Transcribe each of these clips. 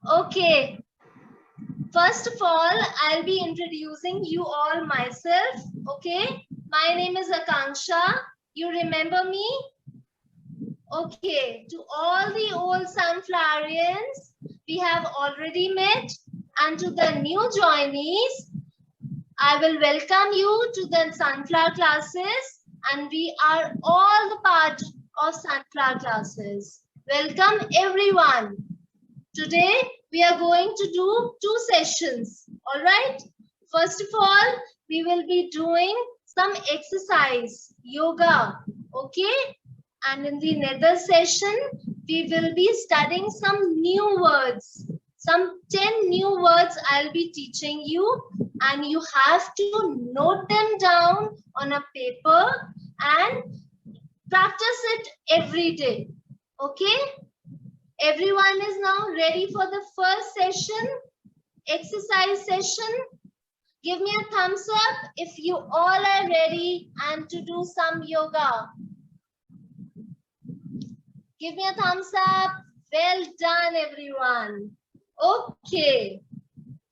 Okay, first of all, I'll be introducing you all myself. Okay, my name is Akanksha. You remember me? Okay, to all the old Sunflowerians, we have already met, and to the new joinees, I will welcome you to the Sunflower classes, and we are all the part of Sunflower classes. Welcome everyone. Today we are going to do two sessions. All right. First of all, we will be doing some exercise, yoga. Okay. And in the nether session, we will be studying some new words. Some 10 new words I'll be teaching you, and you have to note them down on a paper and practice it every day. Okay? Everyone is now ready for the first session, exercise session. Give me a thumbs up if you all are ready and to do some yoga. Give me a thumbs up. Well done, everyone. Okay.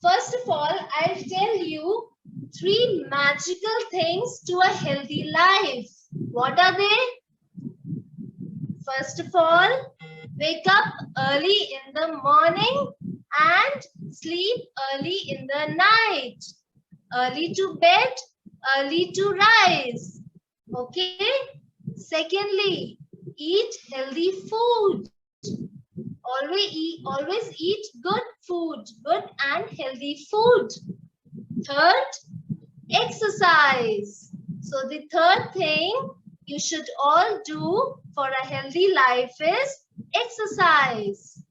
First of all, I'll tell you 3 magical things to a healthy life. What are they? First of all, wake up early in the morning and sleep early in the night. Early to bed, early to rise. Okay? Secondly, eat healthy food. Always eat good food, good and healthy food. Third, exercise. So the third thing you should all do for a healthy life is exercise.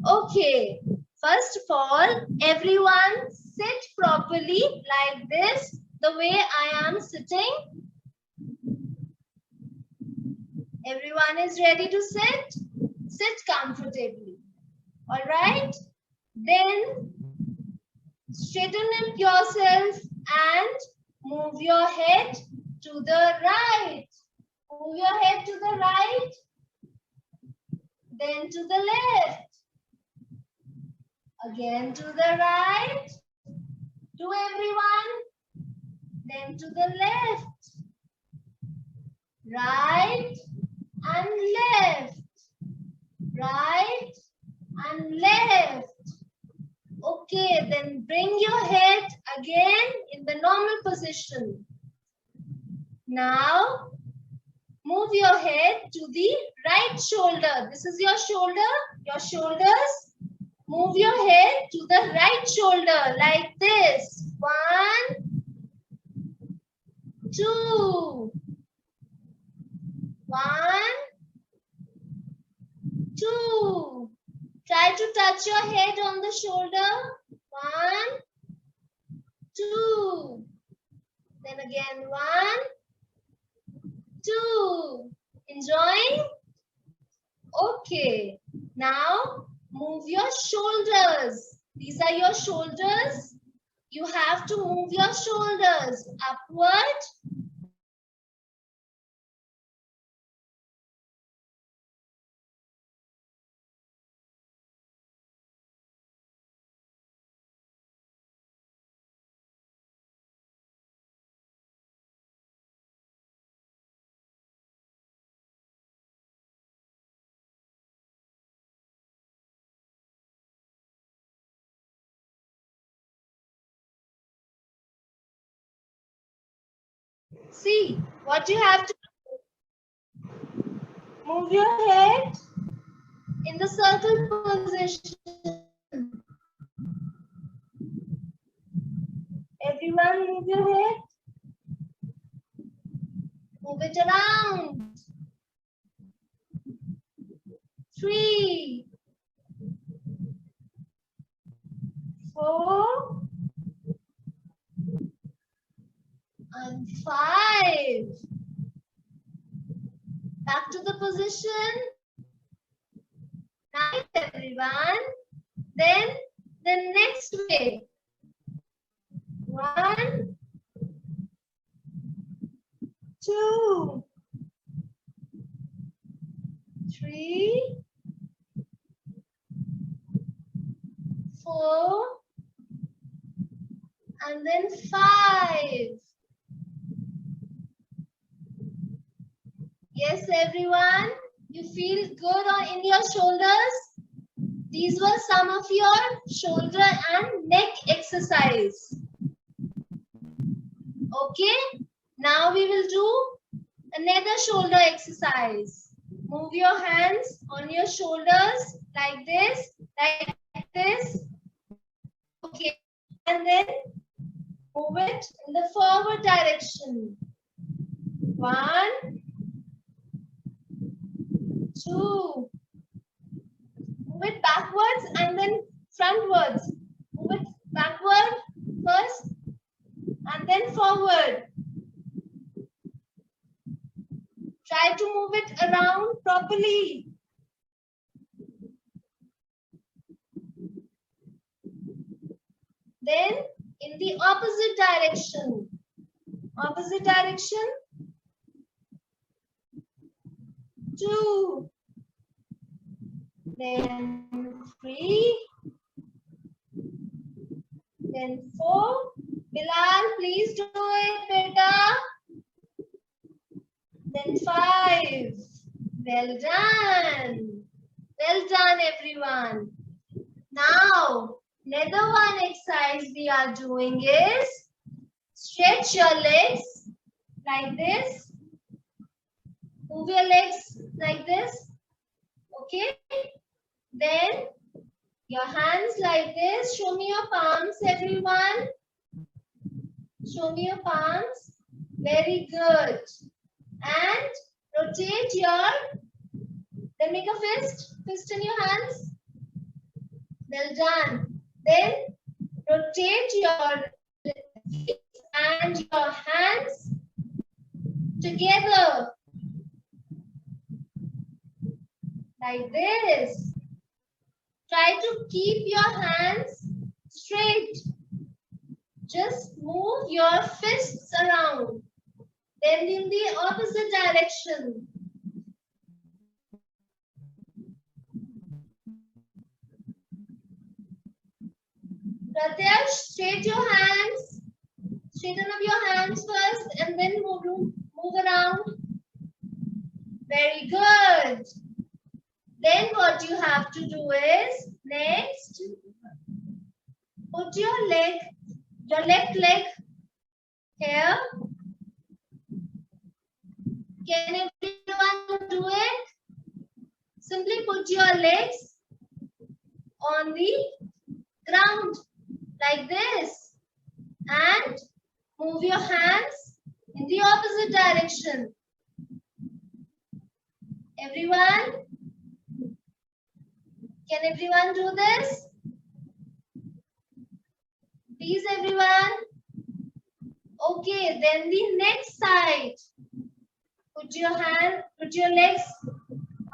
Okay, first of all, everyone sit properly like this, the way I am sitting. Everyone is ready to sit? Sit comfortably. All right? Then straighten up yourself and move your head to the right. Move your head to the right, then to the left. Again to the right. To everyone. Then to the left. Right and left. Right and left. Okay, then bring your head again in the normal position. Now, move your head to the right shoulder. This is your shoulder, your shoulders. Move your head to the right shoulder like this. 1, 2. 1, 2. Try to touch your head on the shoulder. 1, 2. Then again 1, 2. Enjoying? Okay. Now move your shoulders. These are your shoulders. You have to move your shoulders upward. See what you have to do. Move your head in the circle position. Everyone move your head. Move it around. 3, 4, and 5. Back to the position. Nice, everyone. Then the next way. 1, 2, 3, 4, and then 5. Yes, everyone, you feel good in your shoulders? These were some of your shoulder and neck exercise. Okay, now we will do another shoulder exercise. Move your hands on your shoulders like this, like this. Okay, and then move it in the forward direction. 1, 2. Move it backwards and then frontwards. Move it backward first and then forward. Try to move it around properly. Then in the opposite direction. Opposite direction. 2. Then 3. Then 4. Bilal, please do it, beta. Then 5. Well done. Well done, everyone. Now, another one exercise we are doing is stretch your legs like this. Move your legs like this. Okay. Then your hands like this. Show me your palms, everyone. Show me your palms. Very good. And rotate your, then make a fist in your hands. Well done. Then rotate your feet and your hands together. Like this. Try to keep your hands straight. Just move your fists around. Then in the opposite direction. Pratyash, straighten your hands. Straighten up your hands first and then move around. Very good. Then what you have to do is, next, put your left leg here. Can everyone do it? Simply put your legs on the ground like this and move your hands in the opposite direction. Everyone? Can everyone do this? Please, everyone. Okay, then the next side. Put your legs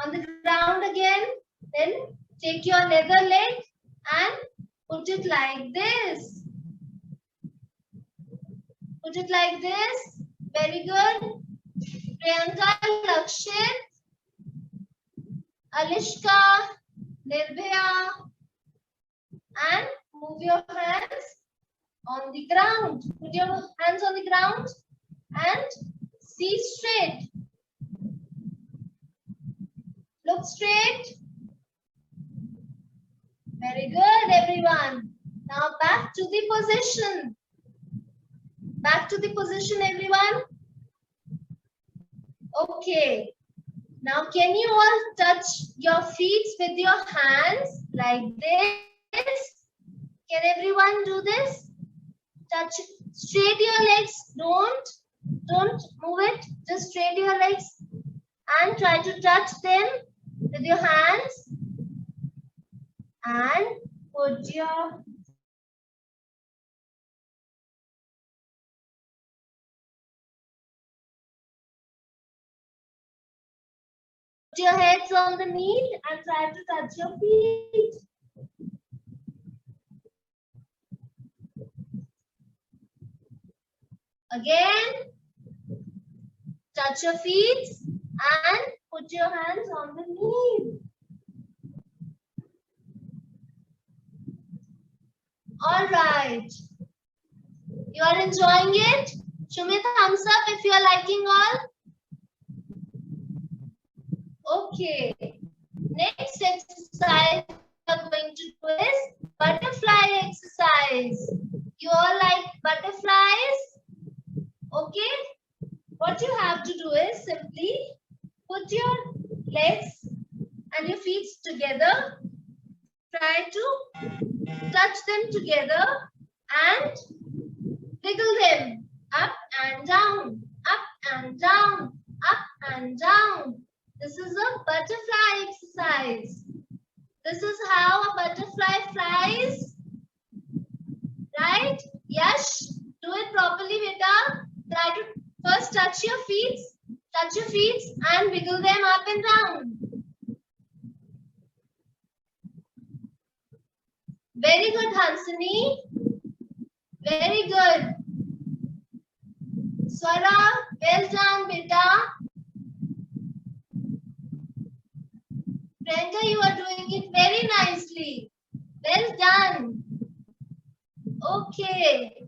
on the ground again. Then take your other leg and put it like this. Put it like this. Very good. Priyanka, Lakshit, Alishka, Nirbhaya, and move your hands on the ground. Put your hands on the ground and see straight. Look straight. Very good, everyone. Now back to the position. Back to the position, everyone. Okay. Now can you all touch your feet with your hands like this? Can everyone do this? Touch, straight your legs. Don't move it. Just straight your legs and try to touch them with your hands and put your heads on the knee and try to touch your feet. Again, touch your feet and put your hands on the knee. All right. You are enjoying it? Show me a thumbs up if you are liking all. Okay. Next exercise we are going to do is butterfly exercise. You all like butterflies? Okay. What you have to do is simply put your legs and your feet together. Try to touch them together and wiggle them up and down, up and down, up and down. This is a butterfly exercise. This is how a butterfly flies. Right? Yash, do it properly, beta. Try to first touch your feet and wiggle them up and down. Very good, Hansini. Very good. Swara, well done, beta. Brenda, you are doing it very nicely. Well done. Okay.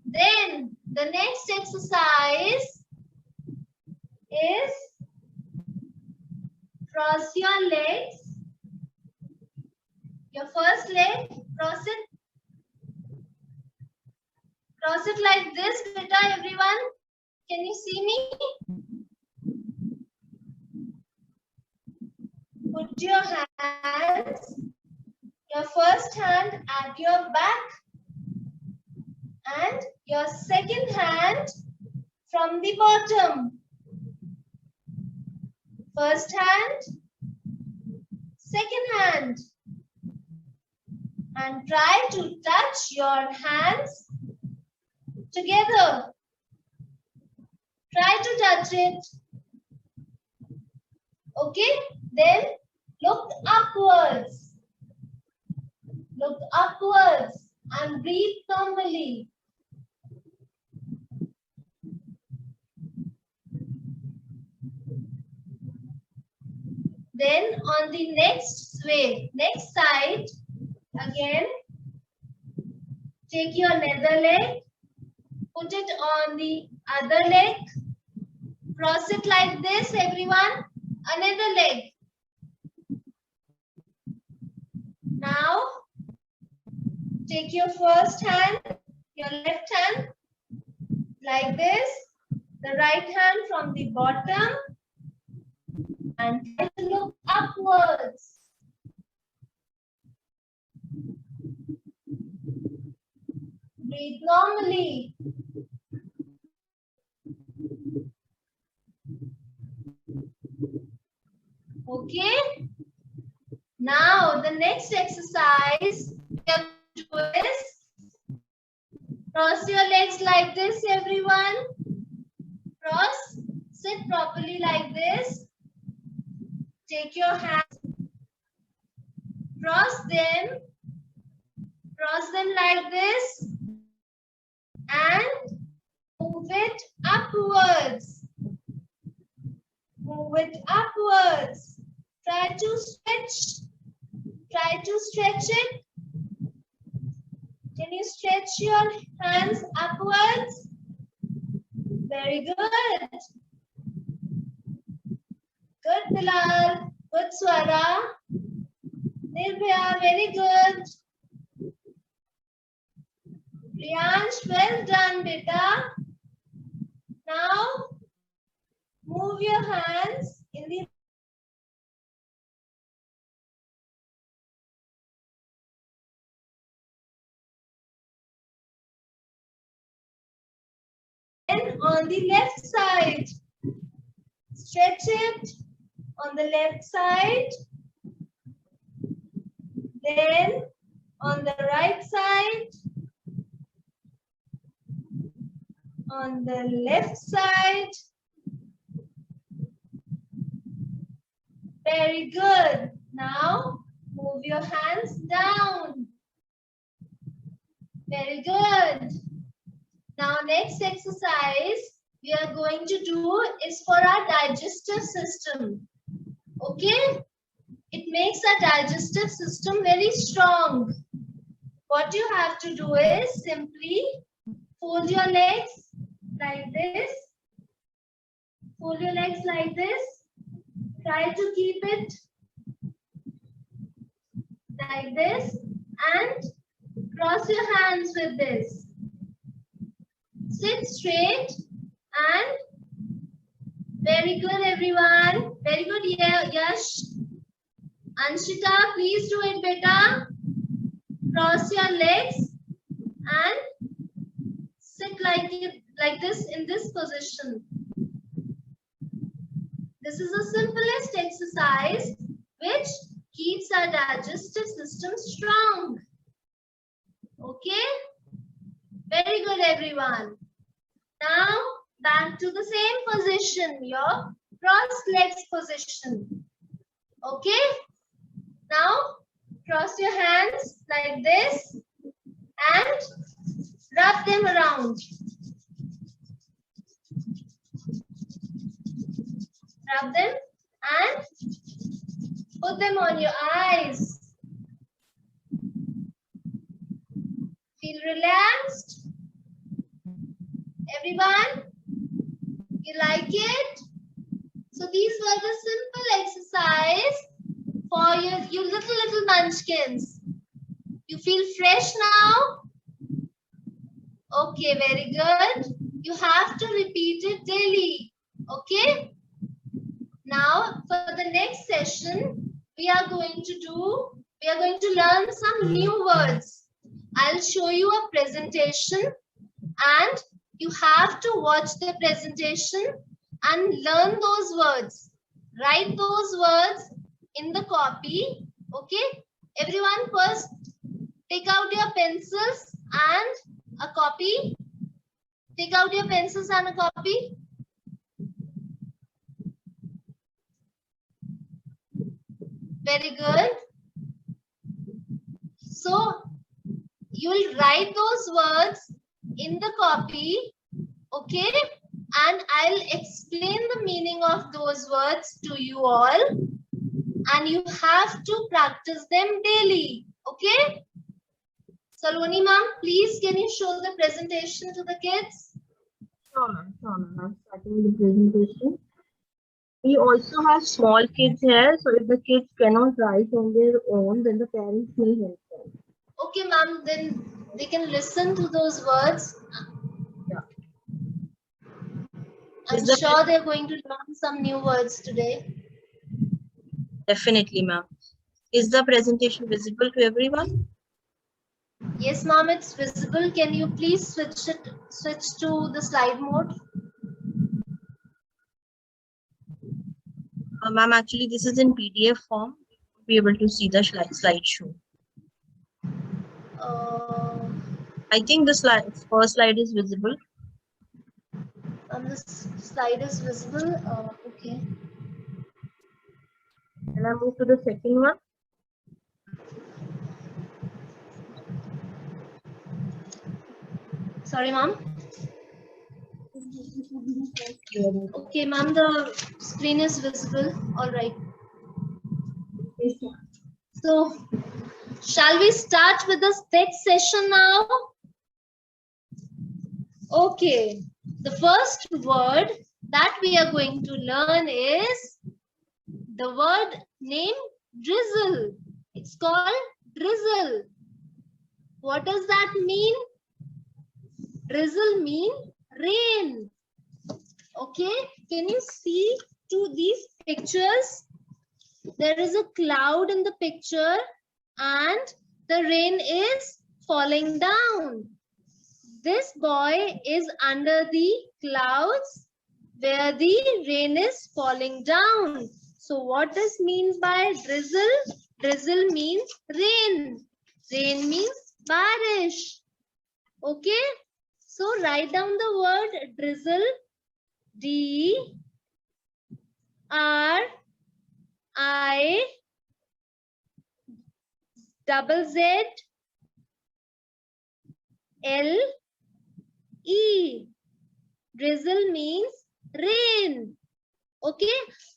Then the next exercise is cross your legs. Your first leg, cross it. Cross it like this, beta, everyone. Can you see me? Put your hands, your first hand at your back and your second hand from the bottom. First hand, second hand. And try to touch your hands together. Try to touch it. Okay, then look upwards. Look upwards and breathe normally. Then on the next side, again, take your nether leg, put it on the other leg, cross it like this, everyone, another leg. Now, take your first hand, your left hand, like this, the right hand from the bottom, and try to look upwards. Breathe normally. Okay. Now the next exercise we are going to do is cross your legs like this, everyone. Cross. Sit properly like this. Take your hands. Cross them like this. And move it upwards. Move it upwards. Try to stretch. Try to stretch it. Can you stretch your hands upwards? Very good. Good, Bilal. Good, Swara. Nirbhaya, very good. Priyansh, well done, beta. Now, move your hands in the on the left side. Stretch it on the left side. Then on the right side. On the left side. Very good. Now move your hands down. Very good. Now next exercise we are going to do is for our digestive system. Okay? It makes our digestive system very strong. What you have to do is simply fold your legs like this. Fold your legs like this. Try to keep it like this and cross your hands with this. Sit straight and very good, everyone. Very good, Yash. Anshita, please do it better. Cross your legs and sit like this in this position. This is the simplest exercise which keeps our digestive system strong. Okay? Very good, everyone. Now, back to the same position, your cross legs position. Okay? Now, cross your hands like this and wrap them around. Rub them and put them on your eyes. Feel relaxed? Everyone? You like it? So these were the simple exercise for you little munchkins. You feel fresh now? Okay, very good. You have to repeat it daily. Okay? Now, for the next session, we are going to learn some new words. I'll show you a presentation and you have to watch the presentation and learn those words. Write those words in the copy. Okay? Everyone first take out your pencils and a copy. Take out your pencils and a copy. Very good. So, you will write those words in the copy, okay? And I'll explain the meaning of those words to you all. And you have to practice them daily, okay? Saloni ma'am, please can you show the presentation to the kids? Sure, ma'am. I'm starting the presentation. We also have small kids here, so if the kids cannot write on their own, then the parents may help them. Okay, ma'am, then they can listen to those words. Yeah. I'm sure they're going to learn some new words today. Definitely, ma'am. Is the presentation visible to everyone? Yes, ma'am, it's visible. Can you please switch to the slide mode? Ma'am, actually, this is in PDF form. You'll be able to see the slideshow. I think the first slide is visible. This slide is visible. Okay. Can I move to the second one? Sorry, ma'am. Okay, ma'am, the screen is visible. All right. So, shall we start with the next session now? Okay. The first word that we are going to learn is the word name drizzle. It's called drizzle. What does that mean? Drizzle means rain. Okay, can you see to these pictures? There is a cloud in the picture and the rain is falling down. This boy is under the clouds where the rain is falling down. So what does mean by drizzle? Drizzle means rain. Rain means barish. Okay, so write down the word drizzle. D R I double Z L E. Drizzle means rain. Okay,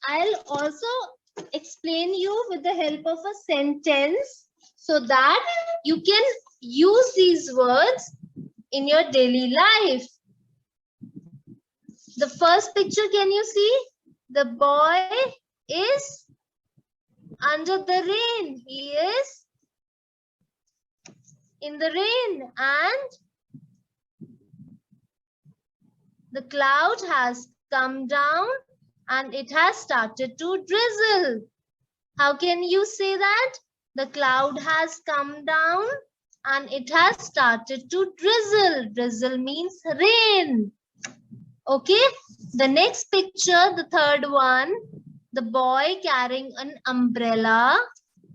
I'll also explain you with the help of a sentence so that you can use these words in your daily life. The first picture, can you see? The boy is under the rain. He is in the rain and the cloud has come down and it has started to drizzle. How can you say that? The cloud has come down and it has started to drizzle. Drizzle means rain. Okay, the next picture, the third one, the boy carrying an umbrella.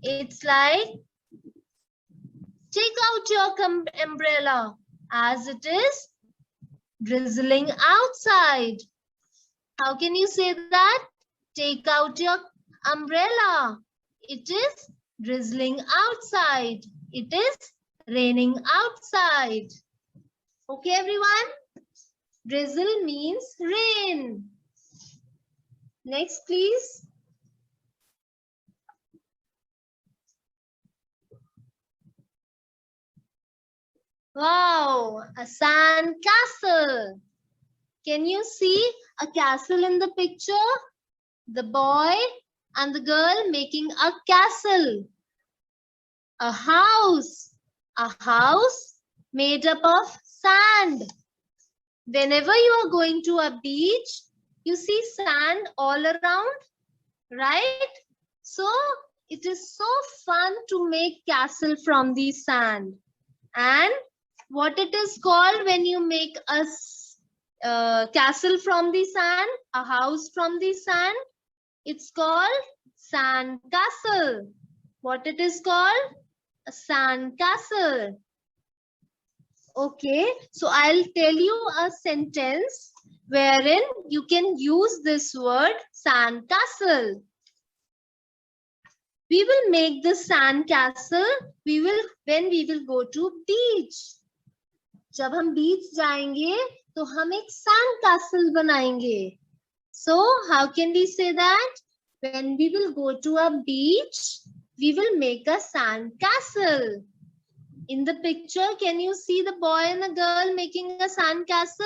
It's like, take out your umbrella as it is drizzling outside. How can you say that? Take out your umbrella. It is drizzling outside. It is raining outside. Okay, everyone? Drizzle means rain. Next, please. Wow, a sand castle. Can you see a castle in the picture? The boy and the girl making a castle. A house made up of sand. Whenever you are going to a beach, you see sand all around, right? So it is so fun to make castle from the sand. And what it is called when you make a castle from the sand, a house from the sand, it's called sand castle. What it is called? A sand castle. Okay, so I'll tell you a sentence wherein you can use this word sand castle. We will make the sand castle when we will go to beach. जब हम बीच जाएंगे तो हम एक sand castle बनाएंगे. So how can we say that? When we will go to a beach, we will make a sand castle. In the picture, can you see the boy and the girl making a sand castle?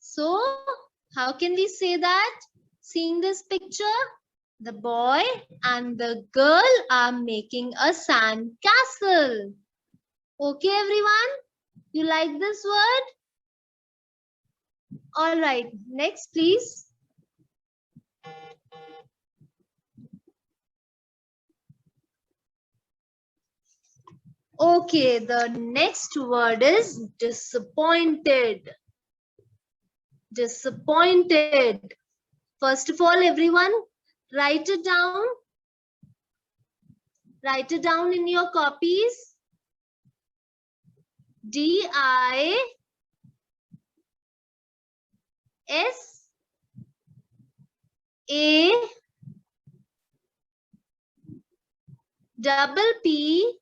So how can we say that? Seeing this picture, the boy and the girl are making a sand castle. Okay, everyone? You like this word? All right, next, please. Okay, the next word is disappointed. Disappointed. First of all, everyone, write it down. Write it down in your copies. D-I-S-A-P-P-O-I-N-T-E-D.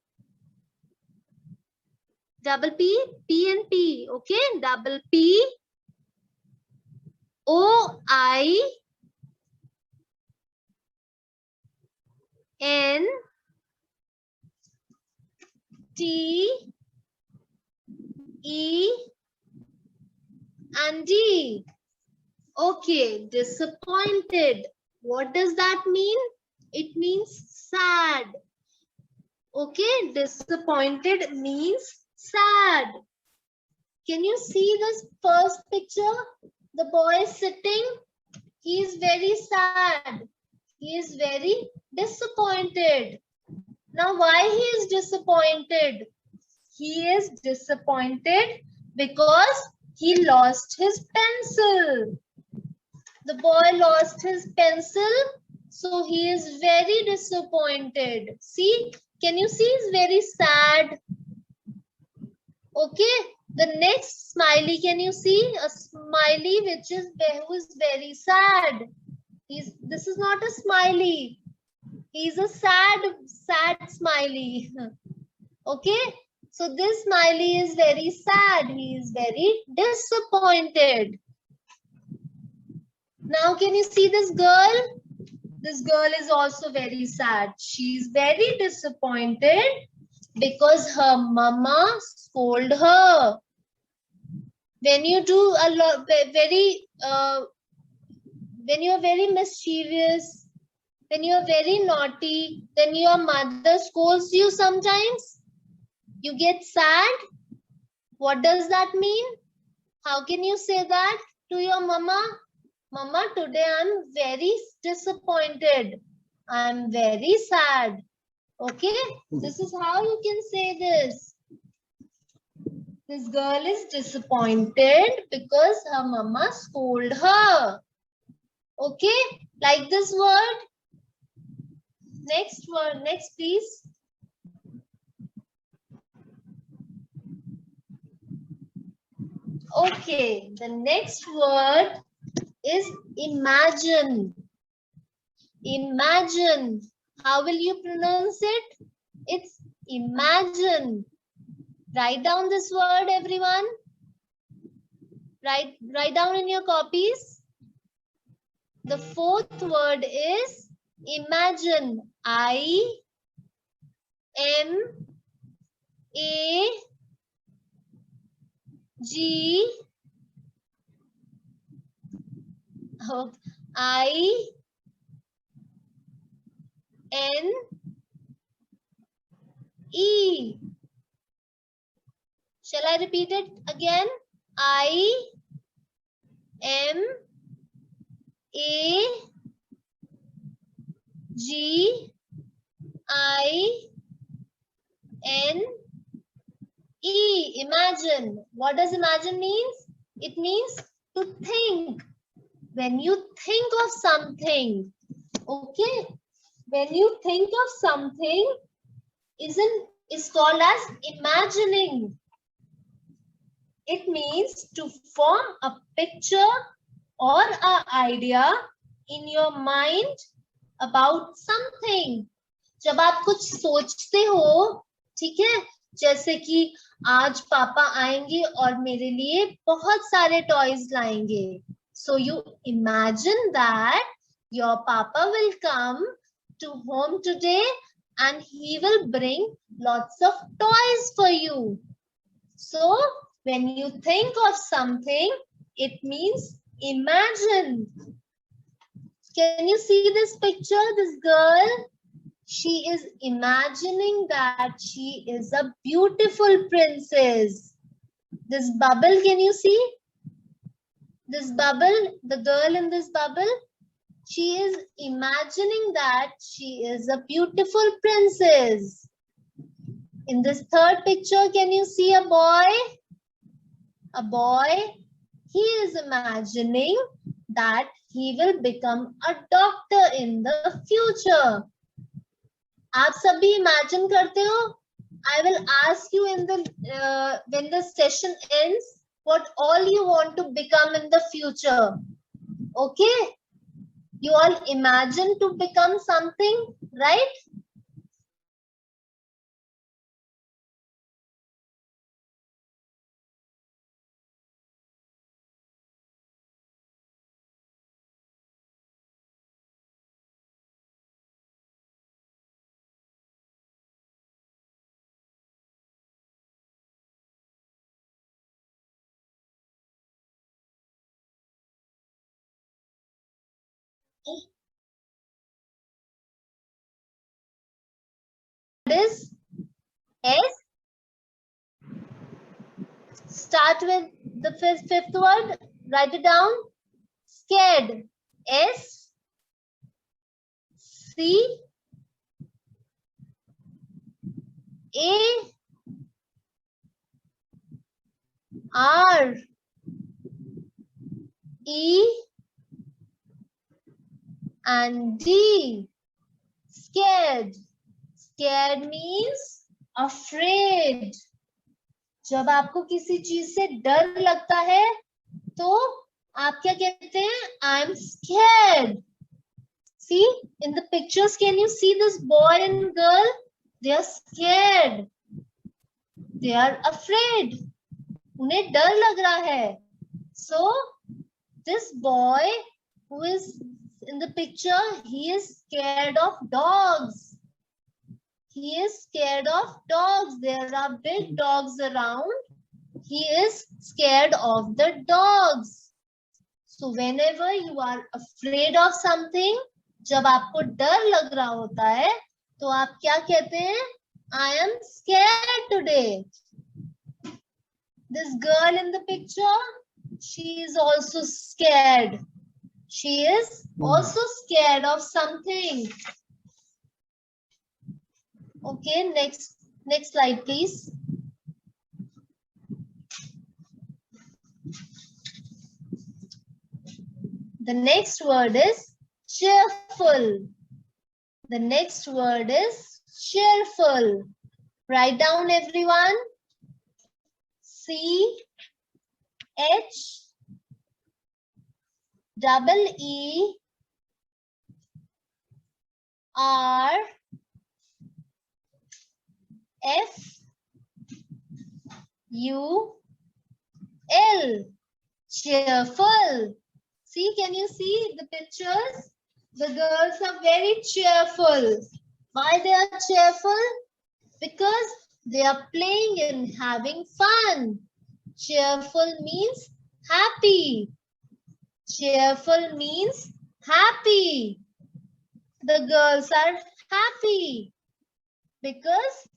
Double P, P and P, okay? Double P, O, I, N, T, E, and D. Okay, disappointed. What does that mean? It means sad. Okay, disappointed means sad. Can you see this first picture? The boy is sitting. He is very sad. He is very disappointed. Now, why he is disappointed? He is disappointed because he lost his pencil. The boy lost his pencil, so he is very disappointed. See, can you see he's very sad? Okay, the next smiley, can you see a smiley who is very sad? This is not a smiley. He's a sad smiley. Okay, so this smiley is very sad. He is very disappointed. Now, can you see this girl? This girl is also very sad. She's very disappointed Because her mama scold her. When you do a lot, when you are very mischievous, when you are very naughty, then your mother scolds you sometimes. You get sad. What does that mean? How can you say that to your mama? Mama, today I'm very disappointed. I'm very sad. Okay, this is how you can say this. This girl is disappointed because her mama scolded her. Okay, like this word. Next word, next please. Okay, the next word is imagine. Imagine. How will you pronounce it? It's imagine. Write down this word, everyone. Write down in your copies. The fourth word is imagine. I-M-A-G-I-N-E. Shall I repeat it again? I-M-A-G-I-N-E. Imagine. What does imagine means? It means to think. When you think of something, okay? When you think of something, is called as imagining. It means to form a picture or an idea in your mind about something. जब आप कुछ सोचते हो, ठीक है, जैसे कि आज पापा आएंगे और मेरे लिए बहुत सारे टॉयज लाएंगे. So you imagine that your papa will come to home today and he will bring lots of toys for you. So when you think of something, it means imagine. Can you see this picture? This girl, she is imagining that she is a beautiful princess. This bubble, can you see? This bubble, the girl in this bubble, she is imagining that she is a beautiful princess. In this third picture, can you see a boy? A boy, he is imagining that he will become a doctor in the future. आप सभी imagine करते हो? I will ask you in the when the session ends, what all you want to become in the future. Okay? You all imagine to become something, right? This S. Start with the fifth word. Write it down. Scared. S C A R E and D. Scared. Scared means afraid. जब आपको किसी चीज से डर लगता है तो आप क्या कहते हैं? I'm scared. See, in the pictures, can you see this boy and girl? They are scared. They are afraid. उन्हें डर लग रहा है. So, this boy who is in the picture, he is scared of dogs. He is scared of dogs. There are big dogs around. He is scared of the dogs. So whenever you are afraid of something, जब आपको डर लग रहा होता है, तो आप क्या कहते हैं? I am scared today. This girl in the picture, she is also scared. She is also scared of something. Okay, next slide, please. The next word is cheerful. The next word is cheerful. Write down, everyone. C-H-E-E-R-F-U-L. Cheerful. See, can you see the pictures? The girls are very cheerful. Why they are cheerful? Because they are playing and having fun. Cheerful means happy. Cheerful means happy. The girls are happy because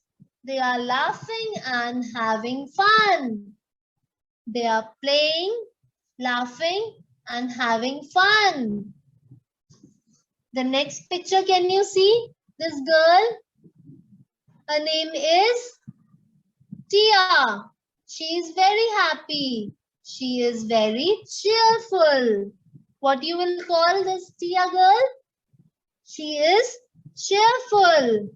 they are laughing and having fun. They are playing, laughing and having fun. The next picture, can you see this girl? Her name is Tia. She is very happy. She is very cheerful. What you will call this Tia girl? She is cheerful.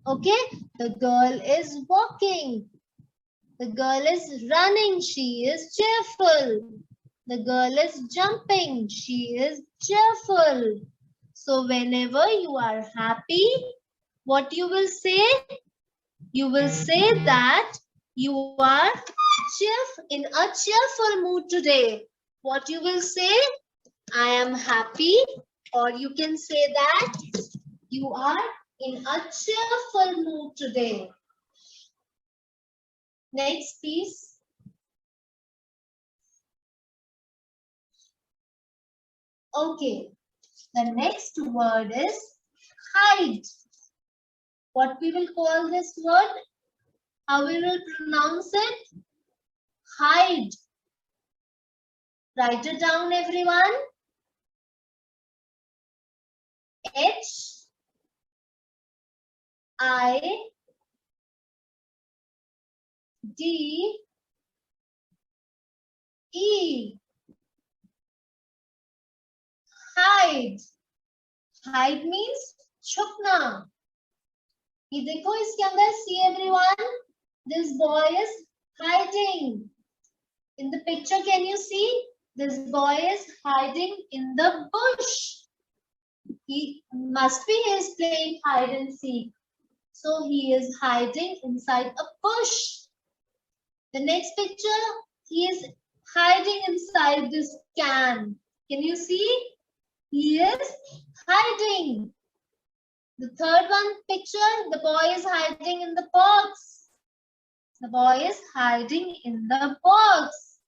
Okay, the girl is walking. The girl is running. She is cheerful. The girl is jumping. She is cheerful. So whenever you are happy, what you will say? You will say that you are in a cheerful mood today. What you will say? I am happy. Or you can say that you are in a cheerful mood today. Next, please. Okay. The next word is hide. What we will call this word? How we will pronounce it? Hide. Write it down, everyone. H-I-D-E. Hide. Hide means छुपना. ये देखो इसके अंदर, see everyone, this boy is hiding. In the picture, can you see? This boy is hiding in the bush. He is playing hide and seek. So he is hiding inside a bush. The next picture, he is hiding inside this can. Can you see? He is hiding. The third one picture, the boy is hiding in the box. The boy is hiding in the box.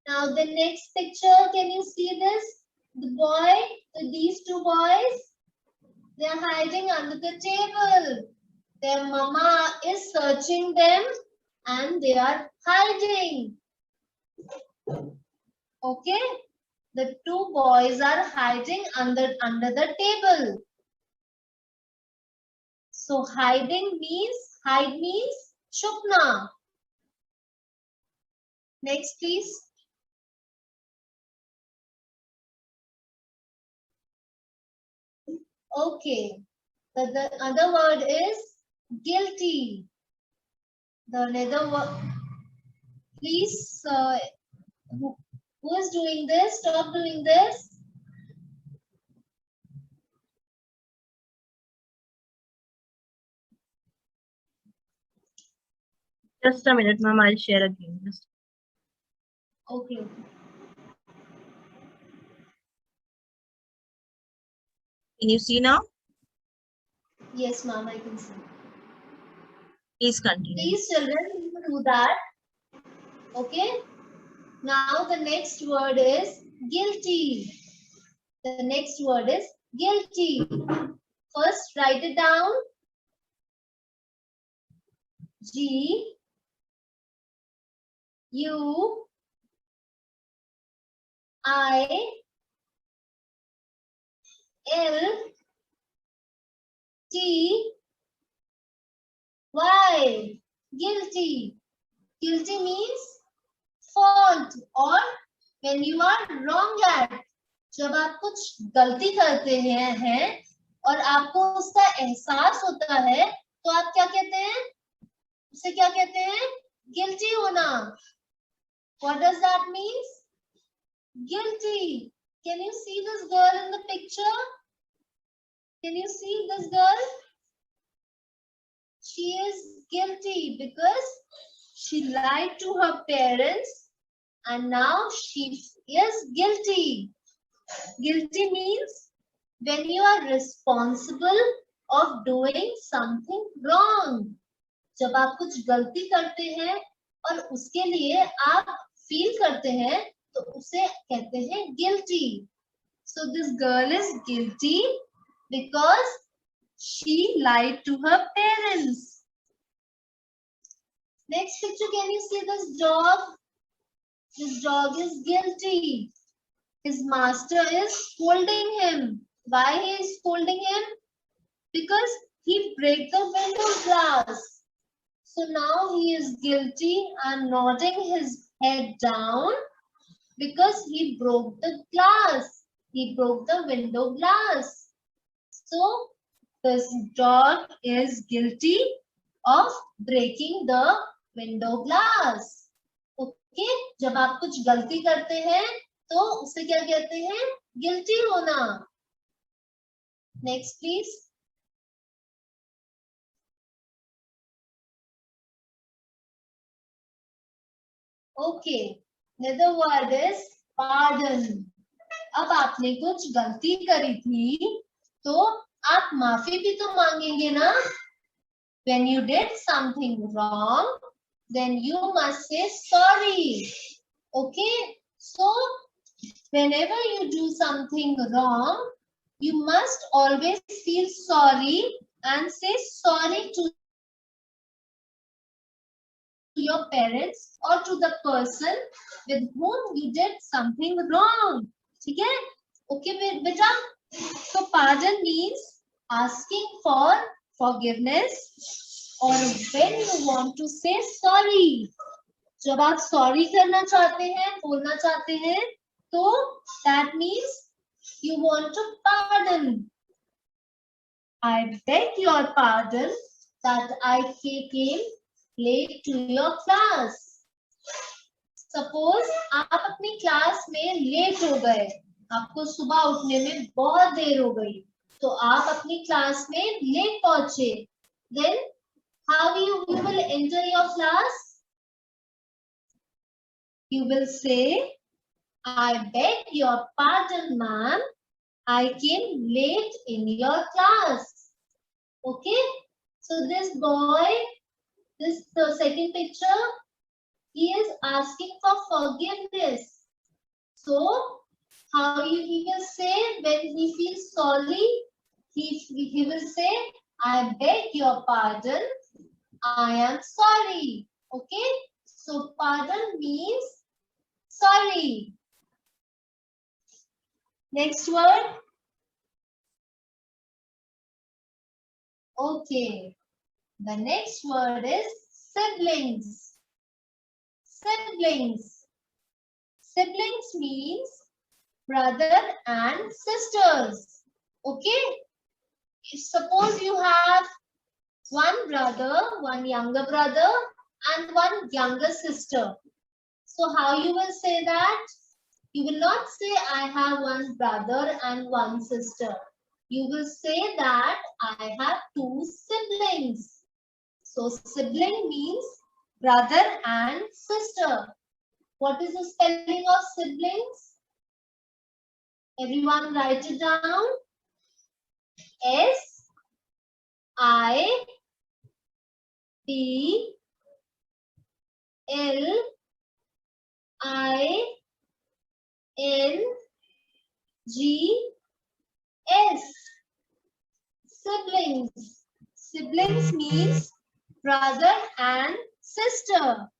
Now the next picture, can you see this? The boy, these two boys, they are hiding under the table. Their mama is searching them and they are hiding. Okay? The two boys are hiding under the table. So hide means chupna. Next, please. Okay. The other word is guilty. The another word. Please, who is doing this? Stop doing this. Just a minute, ma'am. I'll share again. Okay. Can you see now? Yes, ma'am, I can see. Please continue. Please, children, do that. Okay. Now the next word is guilty. The next word is guilty. First, write it down. G U I L T Y. Guilty. Guilty means fault or when you are wrong at. जब आप कुछ गलती करते हैं और आपको उसका एहसास होता है तो आप क्या कहते हैं? उसे क्या कहते हैं? गिल्टी होना. What does that mean? Guilty. Can you see this girl in the picture? Can you see this girl? She is guilty because she lied to her parents and now she is guilty. Guilty means when you are responsible of doing something wrong. जब आप कुछ गलती करते हैं और उसके लिए आप फील करते हैं तो उसे कहते हैं guilty. So this girl is guilty because she lied to her parents. Next picture, can you see this dog? This dog is guilty. His master is scolding him. Why he is scolding him? Because he break the window glass. So now he is guilty and nodding his head down because he broke the glass. He broke the window glass. So this dog is guilty of breaking the window glass. Okay? जब आप कुछ गलती करते हैं तो उसे क्या कहते हैं? गिल्टी होना. Next please. Okay. Another word is pardon. अब आपने कुछ गलती करी थी तो आप माफी भी तो मांगेंगे ना. When you did something wrong, then you must say sorry. Okay? So whenever you do something wrong, you must always feel sorry and say sorry to your parents or to the person with whom you did something wrong. ठीक है? Okay, बेटा. So pardon means asking for forgiveness or when you want to say sorry. जब आप sorry करना चाहते हैं, बोलना चाहते हैं, तो that means you want to pardon. I beg your pardon that I came late to your class. Suppose आप अपनी क्लास में लेट हो गए, आपको सुबह उठने में बहुत देर हो गई, तो आप अपनी क्लास में लेट पहुंचे. Then how you will enter your class? You will say, I beg your pardon, ma'am. I came late in your class. Okay? So this boy, the second picture, he is asking for forgiveness. So how he will say when he feels sorry? He will say, I beg your pardon. I am sorry. Okay? So pardon means sorry. Next word. Okay. The next word is siblings. Siblings. Siblings means brother and sisters. Okay. Suppose you have one brother, one younger brother, and one younger sister. So how you will say that? You will not say I have one brother and one sister. You will say that I have two siblings. So sibling means brother and sister. What is the spelling of siblings? Everyone write it down. I P L I N G S. Siblings. Siblings means brother and sister.